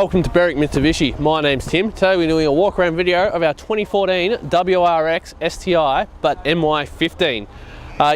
Welcome to Berwick Mitsubishi. My name's Tim. Today we're doing a walk around video of our 2014 WRX STI but MY15.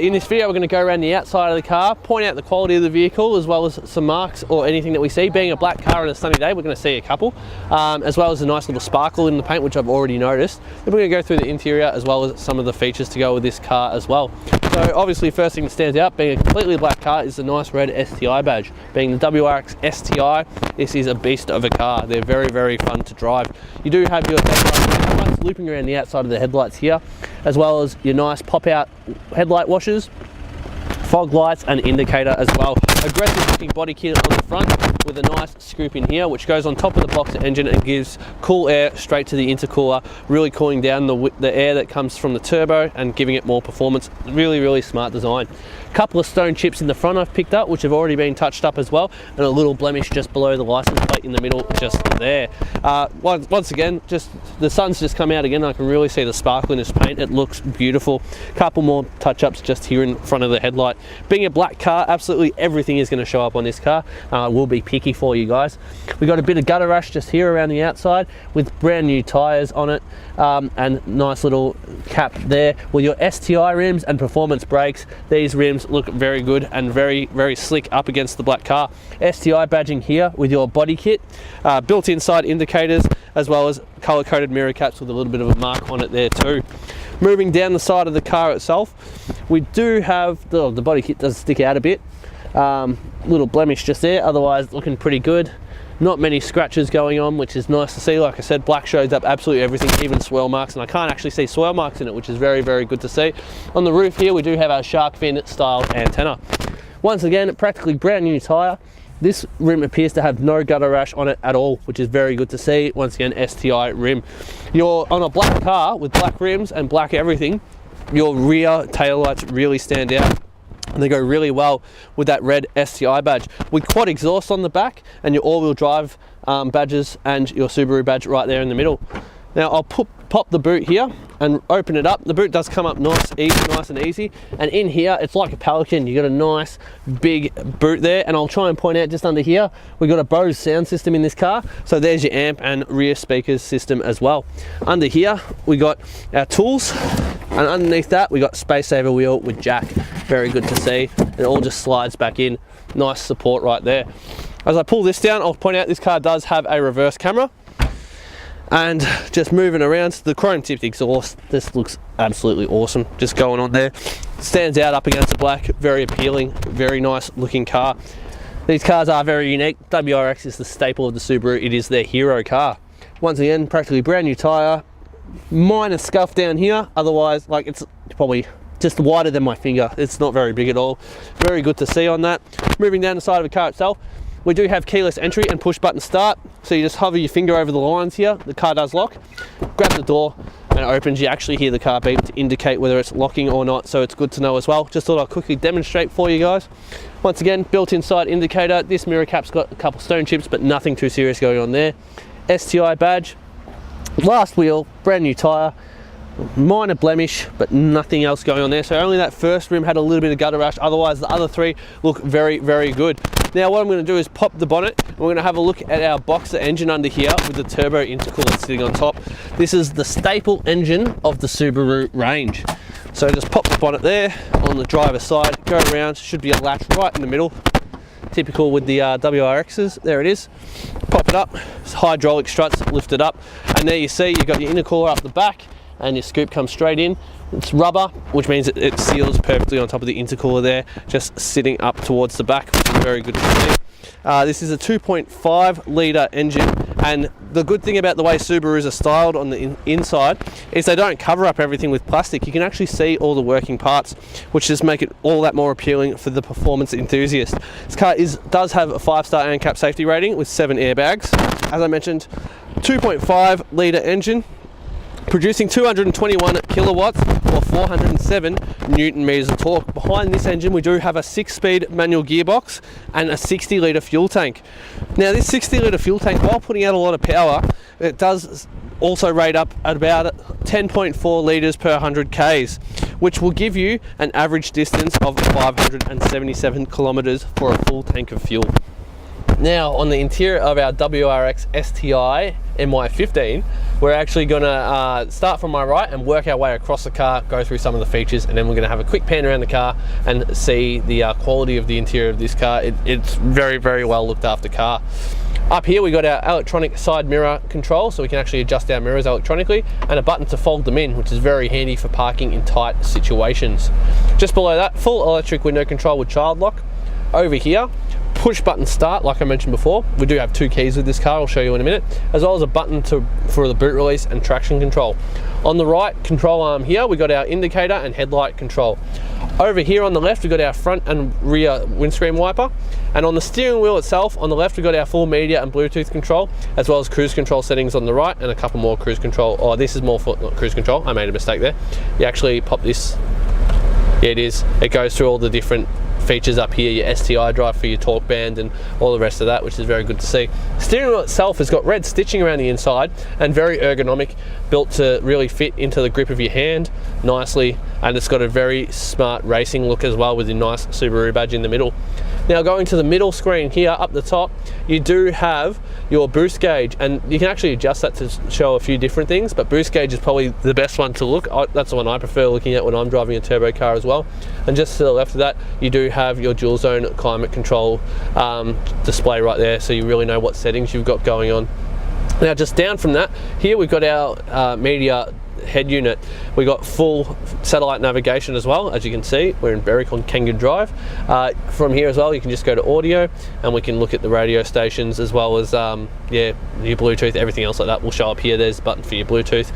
In this video we're going to go around the outside of the car, point out the quality of the vehicle as well as some marks or anything that we see. Being a black car on a sunny day, we're going to see a couple, as well as a nice little sparkle in the paint, which I've already noticed. Then we're going to go through the interior as well as some of the features to go with this car as well. So obviously first thing that stands out, being a completely black car, is the nice red STI badge. Being the WRX STI, this is a beast of a car. They're very, very fun to drive. You do have your headlights looping around the outside of the headlights here, as well as your nice pop-out headlight washers, fog lights and indicator as well. Aggressive looking body kit on the front with a nice scoop in here, which goes on top of the boxer engine and gives cool air straight to the intercooler, really cooling down the air that comes from the turbo and giving it more performance. Really, really smart design. Couple of stone chips in the front I've picked up, which have already been touched up as well, and a little blemish just below the license plate in the middle, just there. Once again, just the sun's just come out again. I can really see the sparkle in this paint. It looks beautiful. Couple more touch-ups just here in front of the headlight. Being a black car, absolutely everything is going to show up on this car. We'll be picky for you guys. We got a bit of gutter rash just here around the outside with brand new tires on it, and nice little cap there with your STI rims and performance brakes. These rims look very good and very, very slick up against the black car. STI badging here with your body kit, built-in side indicators, as well as color-coded mirror caps with a little bit of a mark on it there too. Moving down the side of the car itself, we do have the body kit does stick out a bit. Little blemish just there, otherwise looking pretty good. Not many scratches going on, which is nice to see. Like I said, black shows up absolutely everything, even swirl marks, and I can't actually see swirl marks in it, which is very, very good to see. On the roof here, we do have our shark fin style antenna. Once again, practically brand new tire. This rim appears to have no gutter rash on it at all, which is very good to see. Once again, STI rim. You're on a black car with black rims and black everything. Your rear taillights really stand out, and they go really well with that red STI badge. With quad exhaust on the back and your all-wheel drive badges and your Subaru badge right there in the middle. Now I'll pop the boot here and open it up. The boot does come up nice and easy. And in here, it's like a Pelican. You got a nice big boot there. And I'll try and point out just under here, we've got a Bose sound system in this car. So there's your amp and rear speakers system as well. Under here, we got our tools. And underneath that, we got space saver wheel with jack. Very good to see. It all just slides back in. Nice support right there. As I pull this down, I'll point out this car does have a reverse camera. And just moving around, the chrome tipped exhaust, this looks absolutely awesome, just going on there. Stands out up against the black, very appealing, very nice looking car. These cars are very unique. WRX is the staple of the Subaru, it is their hero car. Once again, practically brand new tyre, minor scuff down here, otherwise like it's probably just wider than my finger. It's not very big at all. Very good to see on that. Moving down the side of the car itself, we do have keyless entry and push button start. So you just hover your finger over the lines here, the car does lock, grab the door and it opens. You actually hear the car beep to indicate whether it's locking or not, so it's good to know as well. Just thought I'd quickly demonstrate for you guys. Once again, built-in side indicator. This mirror cap's got a couple stone chips, but nothing too serious going on there. STI badge, last wheel, brand new tyre. Minor blemish, but nothing else going on there. So only that first rim had a little bit of gutter rash, otherwise the other three look very, very good. Now what I'm going to do is pop the bonnet. We're going to have a look at our boxer engine under here with the turbo intercooler sitting on top. This is the staple engine of the Subaru range. So just pop the bonnet there on the driver's side, go around, should be a latch right in the middle. Typical with the WRXs, there it is. Pop it up, hydraulic struts, lift it up, and there you see you've got your intercooler up the back, and your scoop comes straight in. It's rubber, which means it seals perfectly on top of the intercooler there, just sitting up towards the back, which is very good to see. This is a 2.5 litre engine, and the good thing about the way Subarus are styled on the inside is they don't cover up everything with plastic. You can actually see all the working parts, which just make it all that more appealing for the performance enthusiast. This car does have a 5-star ANCAP safety rating with 7 airbags. As I mentioned, 2.5 litre engine, producing 221 kilowatts or 407 newton meters of torque. Behind this engine we do have a 6-speed manual gearbox and a 60 litre fuel tank. Now this 60 litre fuel tank, while putting out a lot of power, it does also rate up at about 10.4 litres per 100 k's, which will give you an average distance of 577 kilometres for a full tank of fuel. Now on the interior of our WRX STI MY15, we're actually going to start from my right and work our way across the car, go through some of the features, and then we're going to have a quick pan around the car and see the quality of the interior of this car. It's very, very well looked after car. Up here we got our electronic side mirror control, so we can actually adjust our mirrors electronically, and a button to fold them in, which is very handy for parking in tight situations. Just below that, full electric window control with child lock. Over here, push button start, like I mentioned before. We do have 2 keys with this car, I'll show you in a minute, as well as a button for the boot release and traction control. On the right control arm here, we got our indicator and headlight control. Over here on the left, we got our front and rear windscreen wiper. And on the steering wheel itself, on the left, we got our full media and Bluetooth control, as well as cruise control settings on the right, and a couple more cruise control. Oh, this is more for not cruise control, I made a mistake there. You actually pop this, yeah it is, it goes through all the different features up here, your STI drive for your torque band and all the rest of that, which is very good to see. Steering wheel itself has got red stitching around the inside and very ergonomic, built to really fit into the grip of your hand nicely, and it's got a very smart racing look as well with the nice Subaru badge in the middle. Now going to the middle screen here up the top, you do have your boost gauge, and you can actually adjust that to show a few different things, but boost gauge is probably the best one to look. That's the one I prefer looking at when I'm driving a turbo car as well. And just to the left of that, you do have your dual zone climate control display right there, so you really know what settings you've got going on. Now just down from that, here we've got our media head unit. We got full satellite navigation as well. As you can see, we're in Berwick on Kangaroo Drive. From here as well, you can just go to audio, and we can look at the radio stations, as well as yeah, your Bluetooth, everything else like that will show up here. There's a button for your Bluetooth.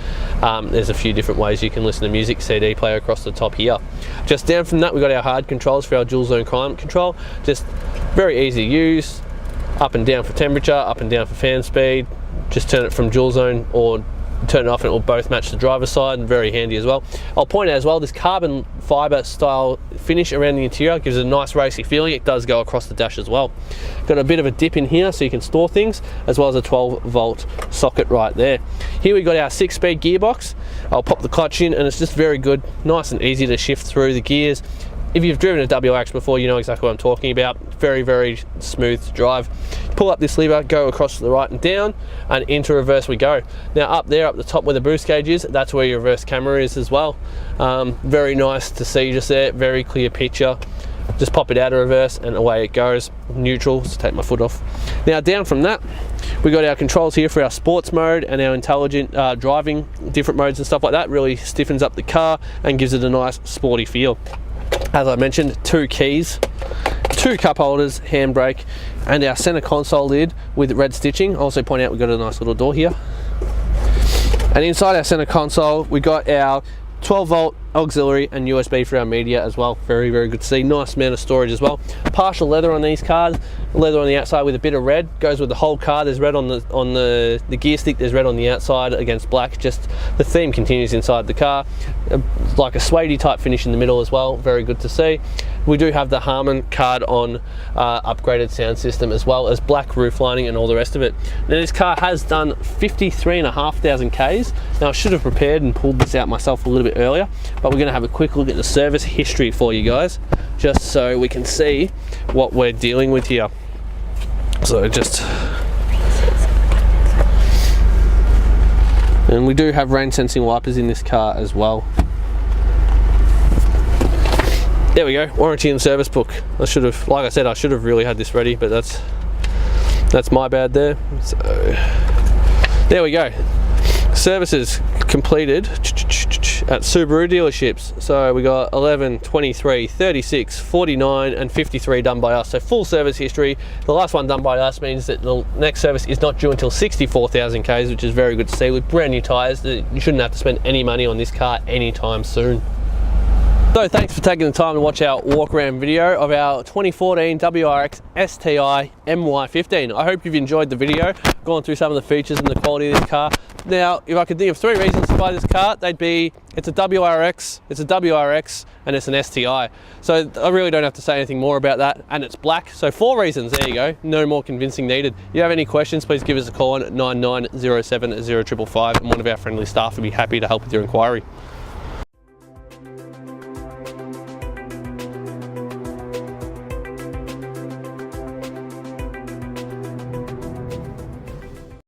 There's a few different ways you can listen to music, CD player across the top here. Just down from that, we've got our hard controls for our dual zone climate control. Just very easy to use. Up and down for temperature, up and down for fan speed. Just turn it from dual zone or turn it off and it will both match the driver's side, and very handy as well. I'll point out as well, this carbon fibre style finish around the interior gives it a nice racy feeling. It does go across the dash as well. Got a bit of a dip in here so you can store things, as well as a 12-volt socket right there. Here we got our 6-speed gearbox. I'll pop the clutch in and it's just very good, nice and easy to shift through the gears. If you've driven a WRX before, you know exactly what I'm talking about. Very, very smooth to drive. Pull up this lever, go across to the right and down, and into reverse we go. Now up there, up the top where the boost gauge is, that's where your reverse camera is as well. Very nice to see just there, very clear picture. Just pop it out of reverse and away it goes. Neutral, so take my foot off. Now down from that, we got our controls here for our sports mode and our intelligent driving, different modes and stuff like that. Really stiffens up the car and gives it a nice sporty feel. As I mentioned, 2 keys, 2 cup holders, handbrake, and our center console lid with red stitching. I'll also point out we've got a nice little door here. And inside our center console, we got our 12-volt auxiliary and USB for our media as well. Very, very good to see. Nice amount of storage as well. Partial leather on these cars. Leather on the outside with a bit of red. Goes with the whole car. There's red on the gear stick. There's red on the outside against black. Just the theme continues inside the car. Like a suede type finish in the middle as well. Very good to see. We do have the Harman card on upgraded sound system, as well as black roof lining and all the rest of it. Now this car has done 53,500 Ks. Now I should have prepared and pulled this out myself a little bit earlier, but we're going to have a quick look at the service history for you guys, just so we can see what we're dealing with here. So just, and we do have rain sensing wipers in this car as well. There we go, warranty and service book. I should have, like I said, I should have really had this ready, but that's my bad there. So there we go. Services completed at Subaru dealerships. So we got 11, 23, 36, 49 and 53 done by us. So full service history. The last one done by us means that the next service is not due until 64,000 Ks, which is very good to see. With brand new tyres, you shouldn't have to spend any money on this car anytime soon. So thanks for taking the time to watch our walk around video of our 2014 WRX STI MY15. I hope you've enjoyed the video, gone through some of the features and the quality of this car. Now, if I could think of 3 reasons to buy this car, they'd be, it's a WRX, and it's an STI. So I really don't have to say anything more about that, and it's black. So 4 reasons, there you go, no more convincing needed. If you have any questions, please give us a call on 9907 0555, and one of our friendly staff will be happy to help with your inquiry.